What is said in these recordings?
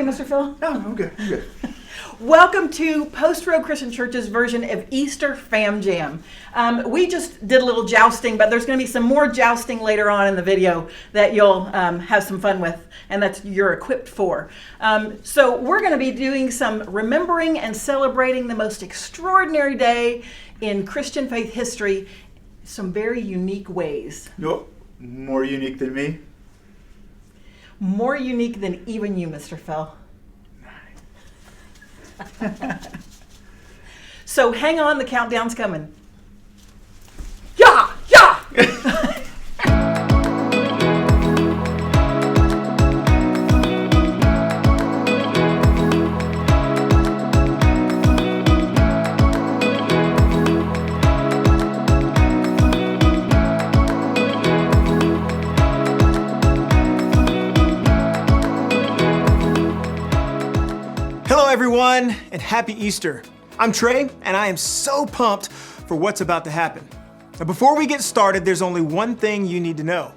okay, Mr. Phil? No, I'm good. I'm good. Welcome to Post Road Christian Church's version of Easter Fam Jam. We just did a little jousting, but there's going to be some more jousting later on in the video that you'll have some fun with, and that you're equipped for. So we're going to be doing some remembering and celebrating the most extraordinary day in Christian faith history, some very unique ways. Nope. More unique than me. More unique than even you, Mr. Phil. So hang on, the countdown's coming. Yeah! Yeah! Hello everyone, and happy Easter. I'm Trey, and I am so pumped for what's about to happen. Now before we get started, there's only one thing you need to know.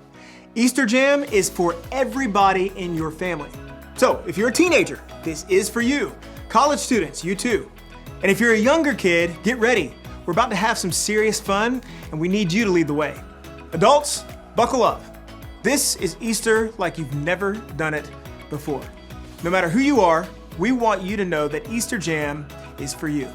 Easter Jam is for everybody in your family. So if you're a teenager, this is for you. College students, you too. And if you're a younger kid, get ready. We're about to have some serious fun, and we need you to lead the way. Adults, buckle up. This is Easter like you've never done it before. No matter who you are, we want you to know that Easter Jam is for you.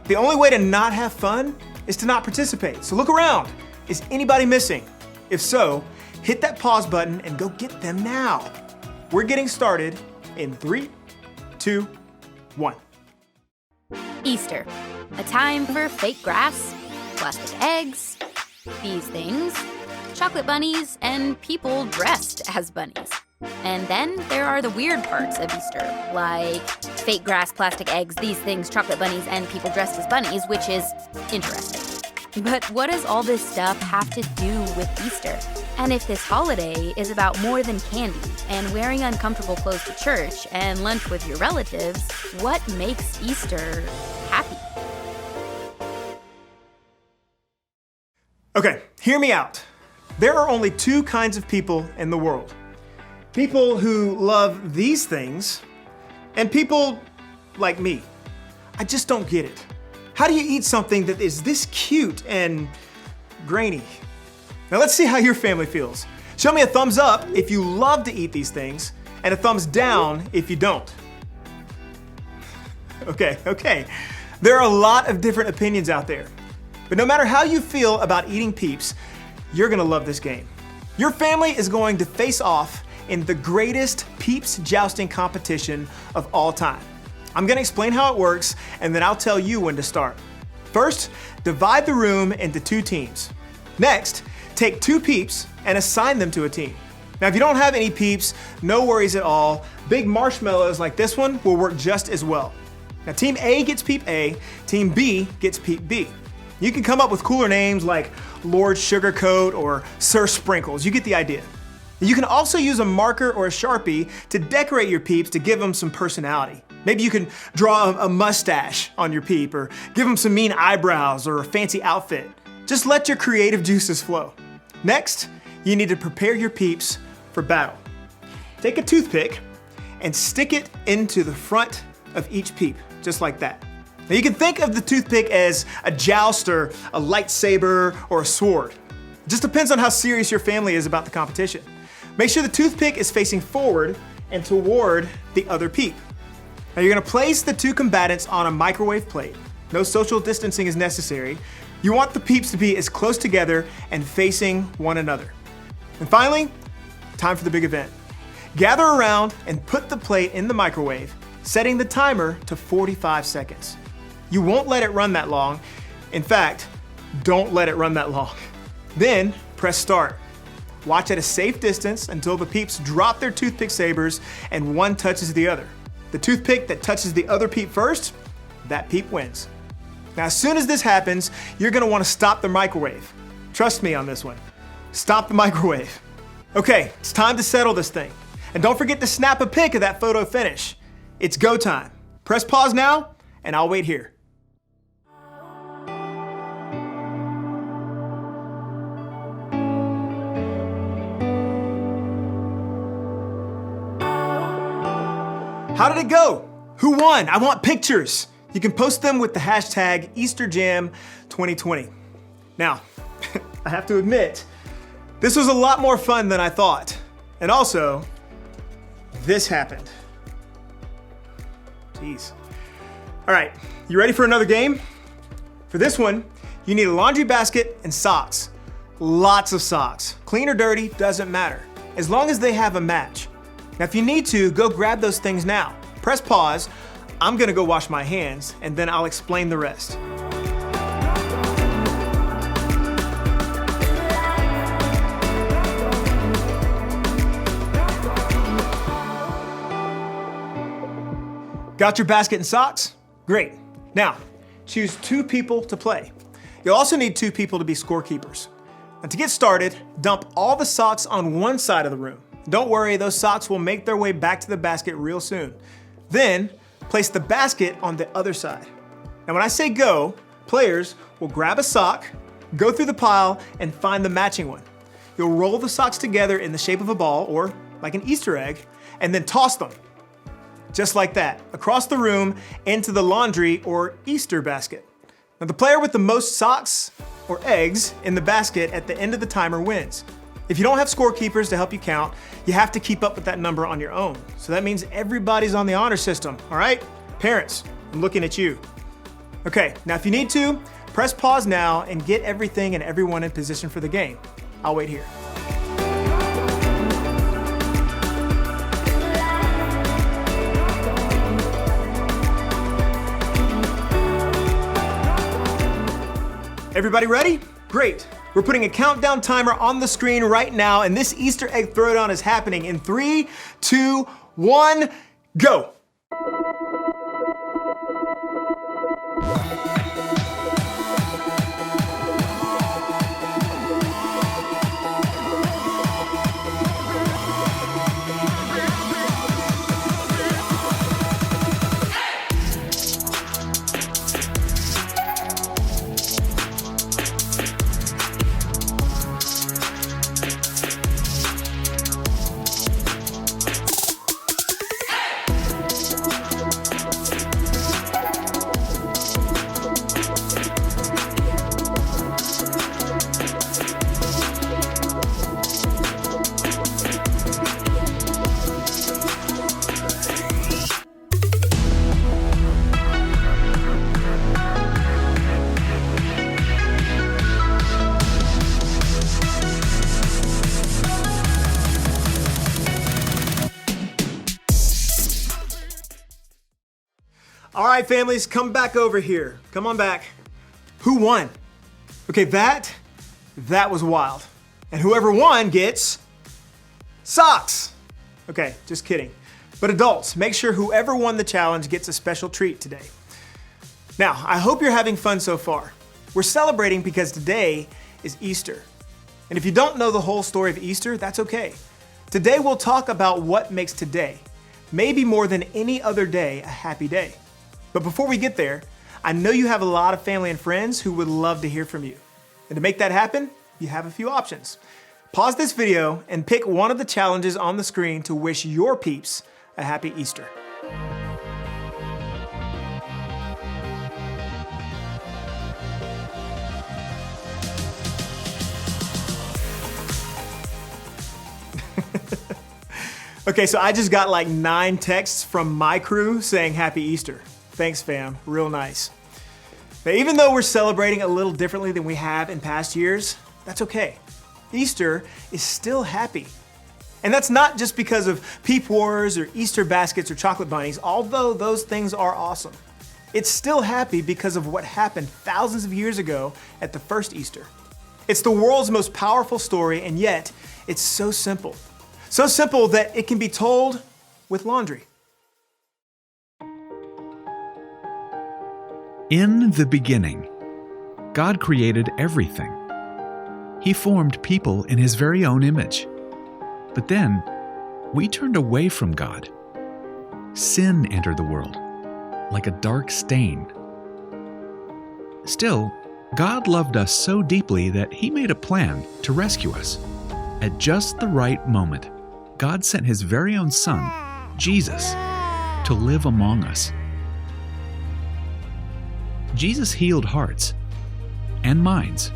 The only way to not have fun is to not participate. So look around. Is anybody missing? If so, hit that pause button and go get them now. We're getting started in 3, 2, 1. Easter, a time for fake grass, plastic eggs, these things, chocolate bunnies, and people dressed as bunnies. And then there are the weird parts of Easter, like fake grass, plastic eggs, these things, chocolate bunnies, and people dressed as bunnies, which is interesting. But what does all this stuff have to do with Easter? And if this holiday is about more than candy and wearing uncomfortable clothes to church and lunch with your relatives, what makes Easter happy? Okay, hear me out. There are only two kinds of people in the world. People who love these things, and people like me. I just don't get it. How do you eat something that is this cute and grainy? Now let's see how your family feels. Show me a thumbs up if you love to eat these things, and a thumbs down if you don't. Okay. There are a lot of different opinions out there. But no matter how you feel about eating Peeps, you're gonna love this game. Your family is going to face off in the greatest Peeps jousting competition of all time. I'm gonna explain how it works, and then I'll tell you when to start. First, divide the room into 2 teams. Next, take 2 Peeps and assign them to a team. Now, if you don't have any Peeps, no worries at all. Big marshmallows like this one will work just as well. Now, Team A gets Peep A, Team B gets Peep B. You can come up with cooler names like Lord Sugarcoat or Sir Sprinkles. You get the idea. You can also use a marker or a Sharpie to decorate your Peeps to give them some personality. Maybe you can draw a mustache on your Peep, or give them some mean eyebrows or a fancy outfit. Just let your creative juices flow. Next, you need to prepare your Peeps for battle. Take a toothpick and stick it into the front of each Peep, just like that. Now you can think of the toothpick as a joust or a lightsaber or a sword. It just depends on how serious your family is about the competition. Make sure the toothpick is facing forward and toward the other Peep. Now you're gonna place the 2 combatants on a microwave plate. No social distancing is necessary. You want the Peeps to be as close together and facing one another. And finally, time for the big event. Gather around and put the plate in the microwave, setting the timer to 45 seconds. You won't let it run that long. In fact, don't let it run that long. Then press start. Watch at a safe distance until the Peeps drop their toothpick sabers and one touches the other. The toothpick that touches the other Peep first, that Peep wins. Now, as soon as this happens, you're gonna wanna stop the microwave. Trust me on this one. Stop the microwave. Okay, it's time to settle this thing. And don't forget to snap a pic of that photo finish. It's go time. Press pause now, and I'll wait here. How did it go? Who won? I want pictures. You can post them with the hashtag Easter Jam 2020. Now, I have to admit, this was a lot more fun than I thought. And also, this happened. Jeez. All right, you ready for another game? For this one, you need a laundry basket and socks. Lots of socks. Clean or dirty, doesn't matter, as long as they have a match. Now, if you need to, go grab those things now. Press pause. I'm gonna go wash my hands, and then I'll explain the rest. Got your basket and socks? Great. Now, choose 2 people to play. You'll also need 2 people to be scorekeepers. And to get started, dump all the socks on one side of the room. Don't worry, those socks will make their way back to the basket real soon. Then, place the basket on the other side. Now when I say go, players will grab a sock, go through the pile, and find the matching one. You'll roll the socks together in the shape of a ball, or like an Easter egg, and then toss them. Just like that, across the room into the laundry or Easter basket. Now the player with the most socks or eggs in the basket at the end of the timer wins. If you don't have scorekeepers to help you count, you have to keep up with that number on your own. So that means everybody's on the honor system, all right? Parents, I'm looking at you. Okay, now if you need to, press pause now and get everything and everyone in position for the game. I'll wait here. Everybody ready? Great. We're putting a countdown timer on the screen right now, and this Easter egg throwdown is happening in 3, 2, 1, go. All right, families, come back over here. Come on back. Who won? Okay, that was wild. And whoever won gets socks. Okay, just kidding. But adults, make sure whoever won the challenge gets a special treat today. Now, I hope you're having fun so far. We're celebrating because today is Easter. And if you don't know the whole story of Easter, that's okay. Today we'll talk about what makes today, maybe more than any other day, a happy day. But before we get there, I know you have a lot of family and friends who would love to hear from you. And to make that happen, you have a few options. Pause this video and pick one of the challenges on the screen to wish your peeps a happy Easter. Okay, so I just got like 9 texts from my crew saying happy Easter. Thanks, fam. Real nice. Now, even though we're celebrating a little differently than we have in past years, that's okay. Easter is still happy. And that's not just because of peep wars or Easter baskets or chocolate bunnies, although those things are awesome. It's still happy because of what happened thousands of years ago at the first Easter. It's the world's most powerful story, and yet it's so simple. So simple that it can be told with laundry. In the beginning, God created everything. He formed people in His very own image. But then, we turned away from God. Sin entered the world, like a dark stain. Still, God loved us so deeply that He made a plan to rescue us. At just the right moment, God sent His very own Son, Jesus. to live among us. Jesus healed hearts and minds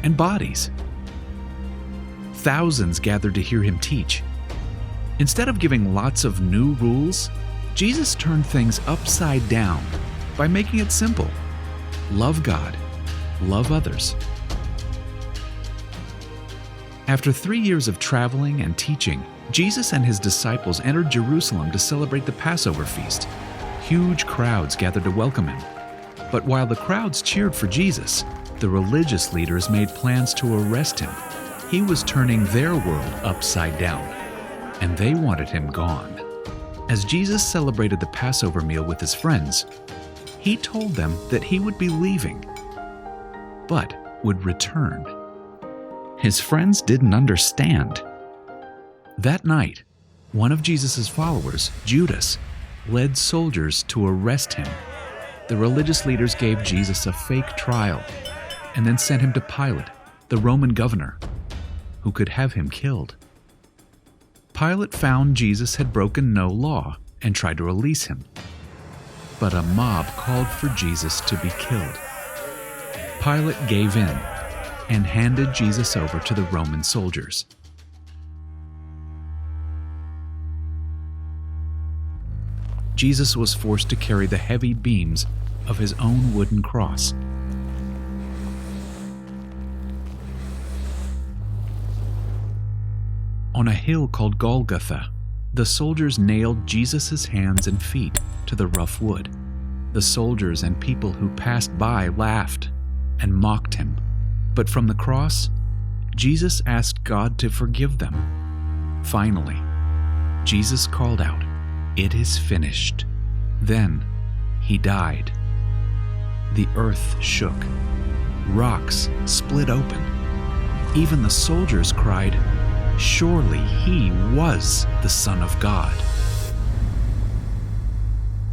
and bodies. Thousands gathered to hear him teach. Instead of giving lots of new rules, Jesus turned things upside down by making it simple. Love God, love others. After 3 years of traveling and teaching, Jesus and his disciples entered Jerusalem to celebrate the Passover feast. Huge crowds gathered to welcome him. But while the crowds cheered for Jesus, the religious leaders made plans to arrest him. He was turning their world upside down, and they wanted him gone. As Jesus celebrated the Passover meal with his friends, he told them that he would be leaving, but would return. His friends didn't understand. That night, one of Jesus' followers, Judas, led soldiers to arrest him. The religious leaders gave Jesus a fake trial and then sent him to Pilate, the Roman governor, who could have him killed. Pilate found Jesus had broken no law and tried to release him. But a mob called for Jesus to be killed. Pilate gave in and handed Jesus over to the Roman soldiers. Jesus was forced to carry the heavy beams of his own wooden cross. On a hill called Golgotha, the soldiers nailed Jesus' hands and feet to the rough wood. The soldiers and people who passed by laughed and mocked him. But from the cross, Jesus asked God to forgive them. Finally, Jesus called out, "It is finished." Then he died. The earth shook. Rocks split open. Even the soldiers cried, "Surely he was the Son of God."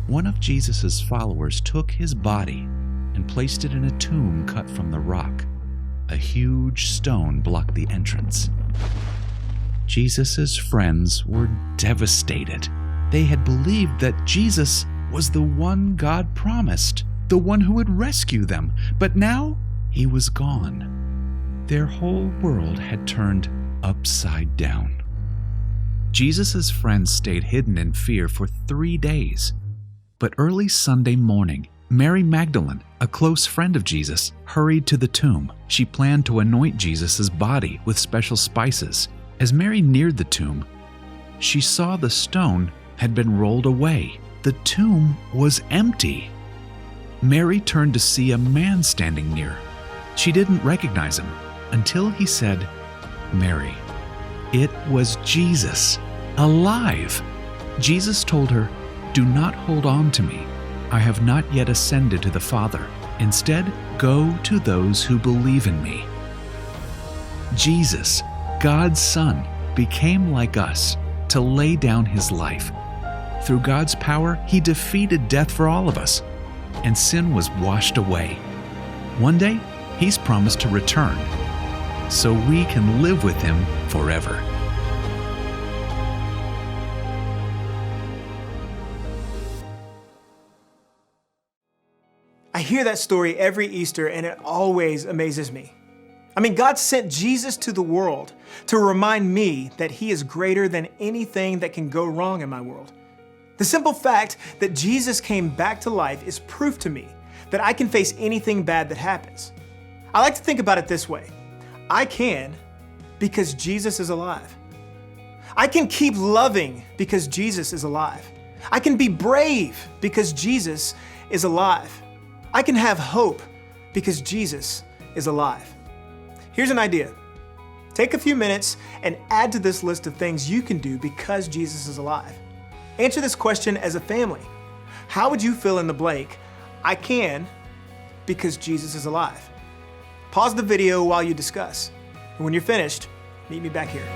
One of Jesus' followers took his body and placed it in a tomb cut from the rock. A huge stone blocked the entrance. Jesus' friends were devastated. They had believed that Jesus was the one God promised, the one who would rescue them, but now he was gone. Their whole world had turned upside down. Jesus' friends stayed hidden in fear for 3 days. But early Sunday morning, Mary Magdalene, a close friend of Jesus, hurried to the tomb. She planned to anoint Jesus' body with special spices. As Mary neared the tomb, she saw the stone had been rolled away. The tomb was empty. Mary turned to see a man standing near. She didn't recognize him until he said, "Mary." It was Jesus, alive. Jesus told her, "Do not hold on to me. I have not yet ascended to the Father. Instead, go to those who believe in me." Jesus, God's Son, became like us to lay down his life. Through God's power, he defeated death for all of us, and sin was washed away. One day, he's promised to return, so we can live with him forever. I hear that story every Easter and it always amazes me. I mean, God sent Jesus to the world to remind me that he is greater than anything that can go wrong in my world. The simple fact that Jesus came back to life is proof to me that I can face anything bad that happens. I like to think about it this way. I can because Jesus is alive. I can keep loving because Jesus is alive. I can be brave because Jesus is alive. I can have hope because Jesus is alive. Here's an idea. Take a few minutes and add to this list of things you can do because Jesus is alive. Answer this question as a family. How would you fill in the blank? I can because Jesus is alive. Pause the video while you discuss. And when you're finished, meet me back here.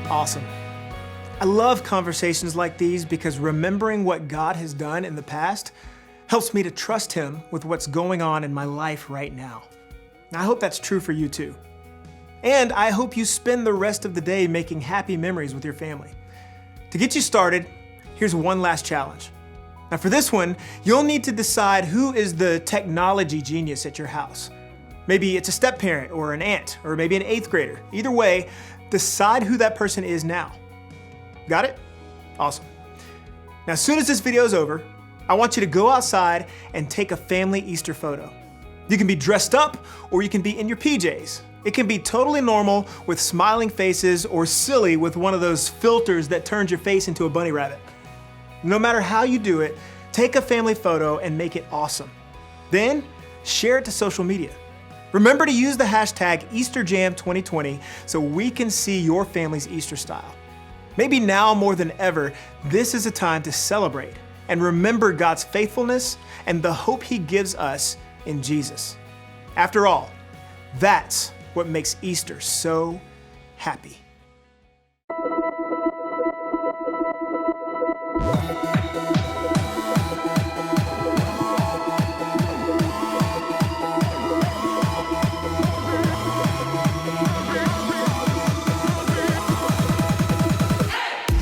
Awesome. I love conversations like these because remembering what God has done in the past helps me to trust Him with what's going on in my life right now. I hope that's true for you too. And I hope you spend the rest of the day making happy memories with your family. To get you started, here's one last challenge. Now for this one, you'll need to decide who is the technology genius at your house. Maybe it's a step-parent or an aunt, or maybe an 8th grader. Either way, decide who that person is now. Got it? Awesome. Now as soon as this video is over, I want you to go outside and take a family Easter photo. You can be dressed up or you can be in your PJs. It can be totally normal with smiling faces or silly with one of those filters that turns your face into a bunny rabbit. No matter how you do it, take a family photo and make it awesome. Then share it to social media. Remember to use the hashtag Easter Jam 2020 so we can see your family's Easter style. Maybe now more than ever, this is a time to celebrate and remember God's faithfulness and the hope He gives us in Jesus. After all, that's what makes Easter so happy.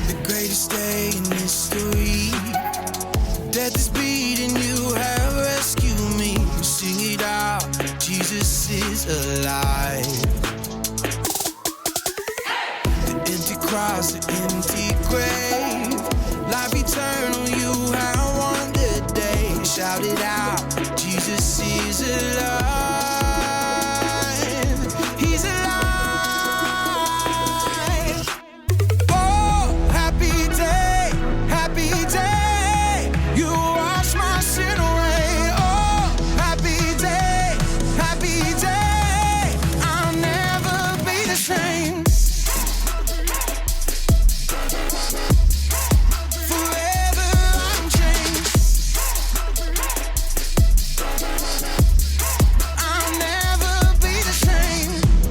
The greatest day in history. Death is bleeding, you have rescued me. Sing it out, Jesus is alive. The empty cross, the empty grave, life eternal, you have won the day. Shout it out, Jesus is alive. He's alive. Oh, happy day, happy day. You wash my sin away. Oh, happy day, happy day. I'll never be the same. Forever I'm changed. I'll never be the same.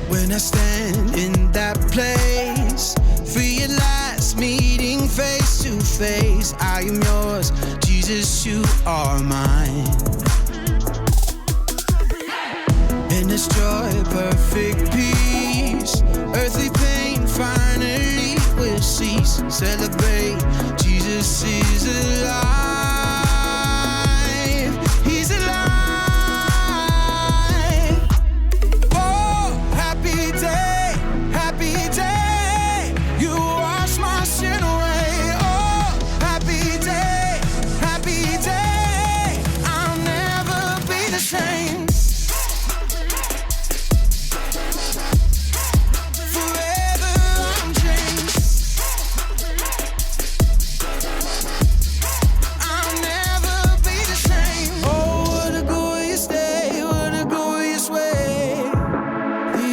When I stand in that place, realize meeting face to face. I am yours, Jesus, you are mine. In this joy, perfect peace, earthly pain finally will cease. Celebrate, Jesus is alive. He's alive. Oh, happy day, happy day. You wash my sin away. Oh, happy day, happy day. I'll never be the same. Forever I'm changed. I'll never be the same. Oh, what a glorious day, what a glorious way.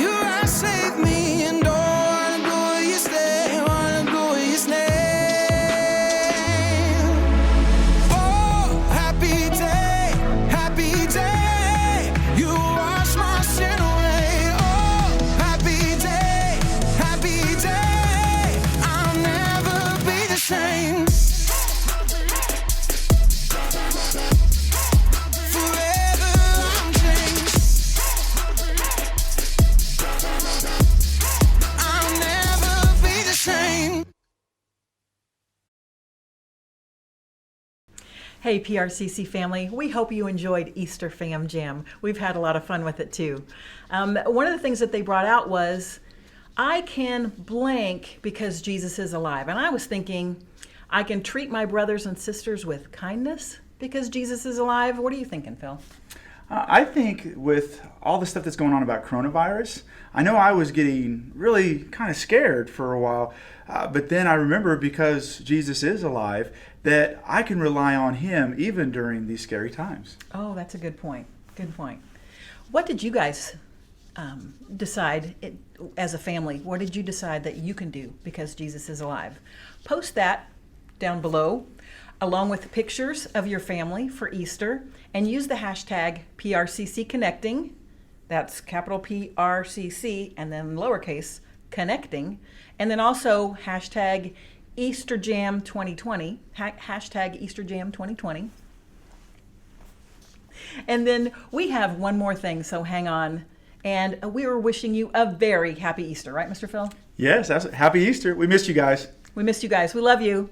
You have saved me, and oh, what a glorious day, what a glorious name. Oh, happy day, happy day. You wash my sin away. Oh, happy day, happy day. I'll never be the same. Forever I'm changed. I'll never be the same. Hey PRCC family, we hope you enjoyed Easter Fam Jam. We've had a lot of fun with it too. One of the things that they brought out was, I can blank because Jesus is alive. And I was thinking, I can treat my brothers and sisters with kindness because Jesus is alive. What are you thinking, Phil? I think with all the stuff that's going on about coronavirus, I know I was getting really kind of scared for a while, but then I remember, because Jesus is alive, that I can rely on Him even during these scary times. Oh, that's a good point. Good point. What did you guys decide as a family? What did you decide that you can do because Jesus is alive? Post that down below, along with pictures of your family for Easter, and use the hashtag PRCC Connecting. That's capital PRCC and then lowercase connecting. And then also hashtag Easter Jam 2020, hashtag Easter Jam 2020. And then we have one more thing, so hang on. And we are wishing you a very happy Easter, right, Mr. Phil? Yes, happy Easter. We missed you guys. We missed you guys. We love you.